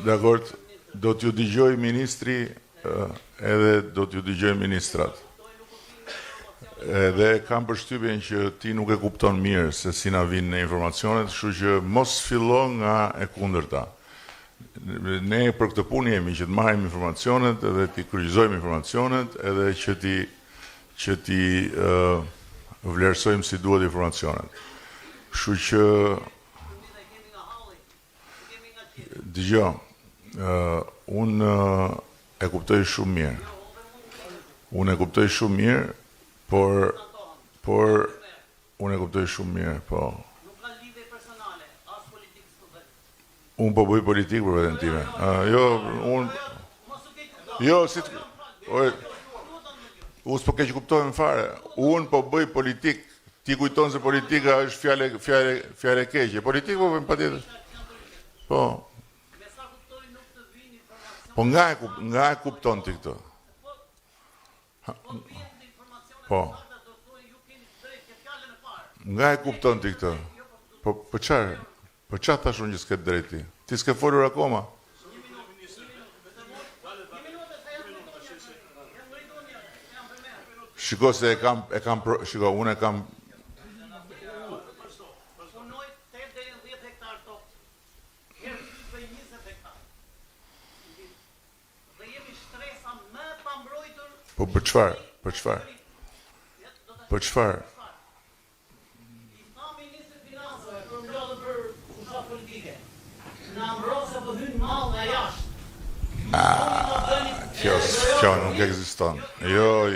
Dakord, do t'ju dëgjoj ministri edhe do t'ju dëgjoj ministrat. Edhe kam përshtypjen që ti nuk e kupton mirë se si na vinë në informacionet, kështu që mos fillo nga e kundërta. Ne për këtë punë jemi që të marrim informacionet edhe t'i kryqëzojmë informacionet edhe që ti vlerësojmë si duhet informacionet. Kështu që dëgjoj, unë e kuptoj shumë mirë. Unë e kuptoj shumë mirë, por unë e kuptoj shumë mirë, po. Unë po bëj politikë për veten time. Unë s'po keq kuptojmë fare. Unë po bëj politikë. Ti kujton se politika është fjalë keqe. Politikë po bëjmë patjetër. Po. Po nga e kupton ti këtë? Po. Nga e kupton ti këtë? Po çfarë? Po çfarë thash unë që s'ke drejti? Ti s'ke folur akoma. Shiko se unë e kam Po për çfarë? Për çfarë? Për çfarë? Kjo nuk ekziston. Jo.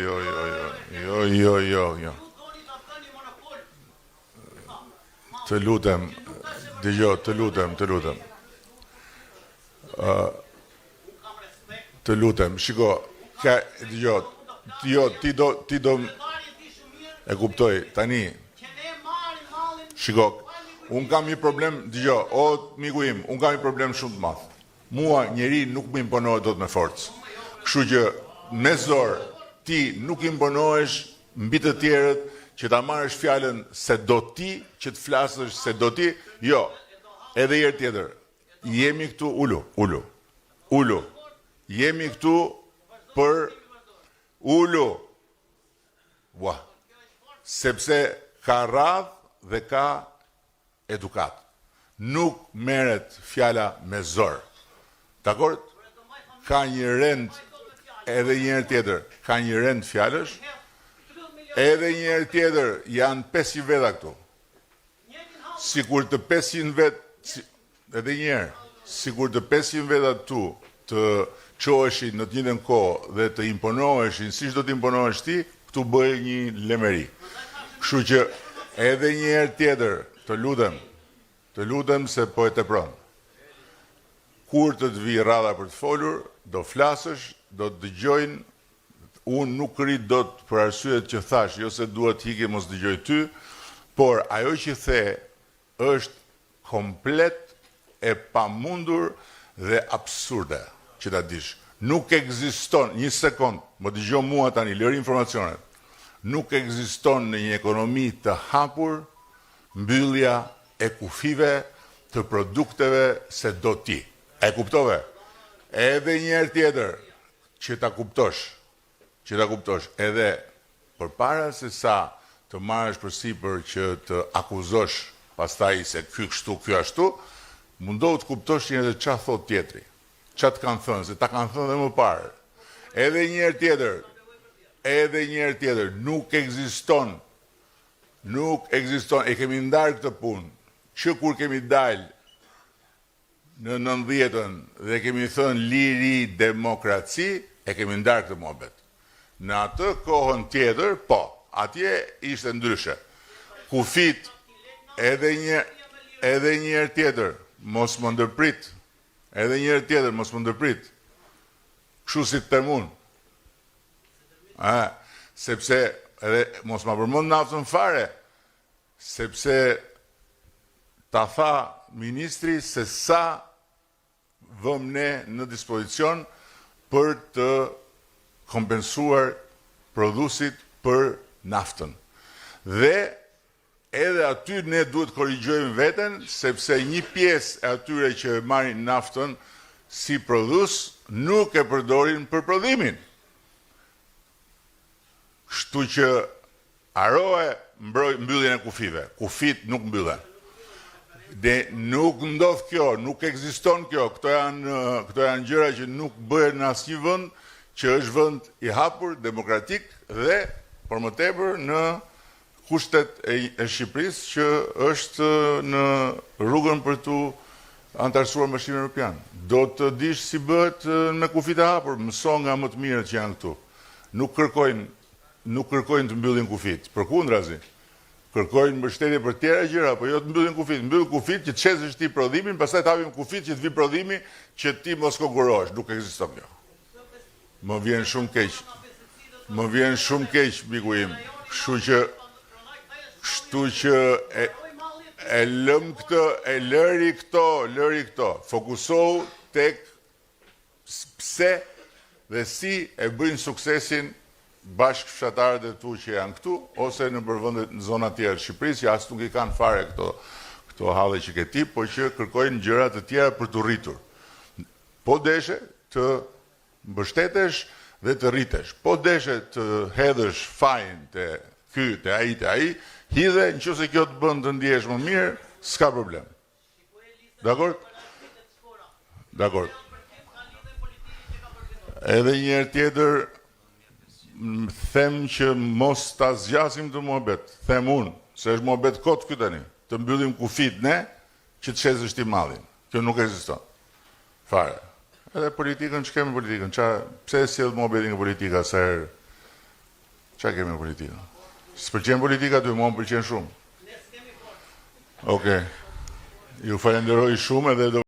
Të lutem, dëgjoj, të lutem. Të lutem, shiko, ti do e kuptoj, tani, shiko, unë kam një problem, dëgjoj, o miku im, unë kam një problem shumë të madh. Mua njeri nuk më imponohet dot me forcë. Kështu që me zor, ti nuk imponohesh mbi të tjerët që ta marrësh fjalën se do ti, që të flasësh se do ti, jo. Edhe herë tjetër, jemi këtu ulu. Jemi këtu për ulu. Ua. Sepse ka radhë dhe ka edukat. Nuk merret fjala me zor. Dakor? Ka një rend, edhe një herë tjetër, ka një rend fjalësh, edhe një herë tjetër, janë 500 veta këtu. Sikur të 500 vetë, edhe një herë, sikur të 500 veta këtu të qoheshin në të njëjtën kohë dhe të imponoheshin, siç do të imponohesh ti, këtu bëj një lemeri. Kështu që edhe një herë tjetër, të lutem se po e tepron. Kur të vi rradha për të folur, do flasësh, do të dëgjojnë, unë nuk rrit dot për arsyet që thash, jo se duhet hiki mos dëgjoj ty, por ajo që the është komplet e pamundur dhe absurde, që ta dish. Nuk ekziston, një sekond, më dëgjoj mua tani, lër informacionet. Nuk ekziston në një ekonomi të hapur mbyllja e kufive të produkteve se do ti. E kuptove? Edhe një herë tjetër, që ta kuptosh, edhe përpara se sa të marrësh përsipër që të akuzosh pastaj se ky kështu, ky ashtu, mundohu të kuptosh që edhe çfarë thot tjetri. Çfarë të kanë thënë, se ta kanë thënë edhe më parë. Edhe një herë tjetër, nuk ekziston, e kemi ndarë këtë punë, që kur kemi dalë në 90-ën dhe kemi thënë liri demokraci, e kemi ndarë këtë muhabet. Në atë kohën tjetër, po, atje ishte ndryshe. Kufit, edhe një herë tjetër, mos më ndërprit. Kështu si të temun. Sepse, edhe mos ma përmend naftën fare, sepse ta tha ministri se sa vëm ne në dispozicion për të kompensuar prodhuesit për naftën. Dhe edhe aty ne duhet korrigjojmë veten, sepse një pjesë e atyre që marrin naftën si prodhues nuk e përdorin për prodhimin. Kështu që harohe mbylljen e kufive. Kufit nuk mbyllen. Dhe nuk ndodh kjo, nuk ekziston kjo. Këto janë gjëra që nuk bëhen në asnjë vend që është vend i hapur, demokratik dhe por më tepër në kushtet e Shqipërisë që është në rrugën për të antarësuar Bashkimin Evropian. Do të dish si bëhet me kufit e hapur, mëso nga më të mirët që janë këtu. Nuk kërkojnë të mbyllin kufit, përkundrazi. Kërkojnë mbështetje për tjera gjëra, po jo të mbyllin kufit. Mbyll kufit që të çesësh ti prodhimin, pastaj të hapim kufit që të vi prodhimi që ti mos konkurohesh. Nuk ekziston kjo. Më vjen shumë keq. Më vjen shumë keq, miku im. Kështu që e lëm këtë, e lëri këto. Fokusohu tek pse dhe si e bëjnë suksesin bashkëfshatarët e tu që janë këtu, ose në përvendet në zona tjera të Shqipërisë, që as nuk i kanë fare këto halle që ke ti, po që kërkojnë gjëra të tjera për të rritur. Po deshe të mbështetesh dhe të rritesh. Po deshe të hedhësh fajin të ky, të ai, hidhe, nëse kjo të bën të ndihesh më mirë, s'ka problem. Dakor? Dakor. Edhe një herë tjetër, them që mos ta zgjasim të muhabet. Them unë, se është muhabet kot ky tani. Të mbyllim kufit ne, që të çesësh ti mallin. Kjo nuk ekziston. Fare. Edhe politikën, ç'kemi politikën? Pse sjell muhabetin nga politika sa herë? Ç'a kemi politikën? S'pëlqen politika ty, mua më pëlqen shumë. Okej. Ju falenderoj shumë edhe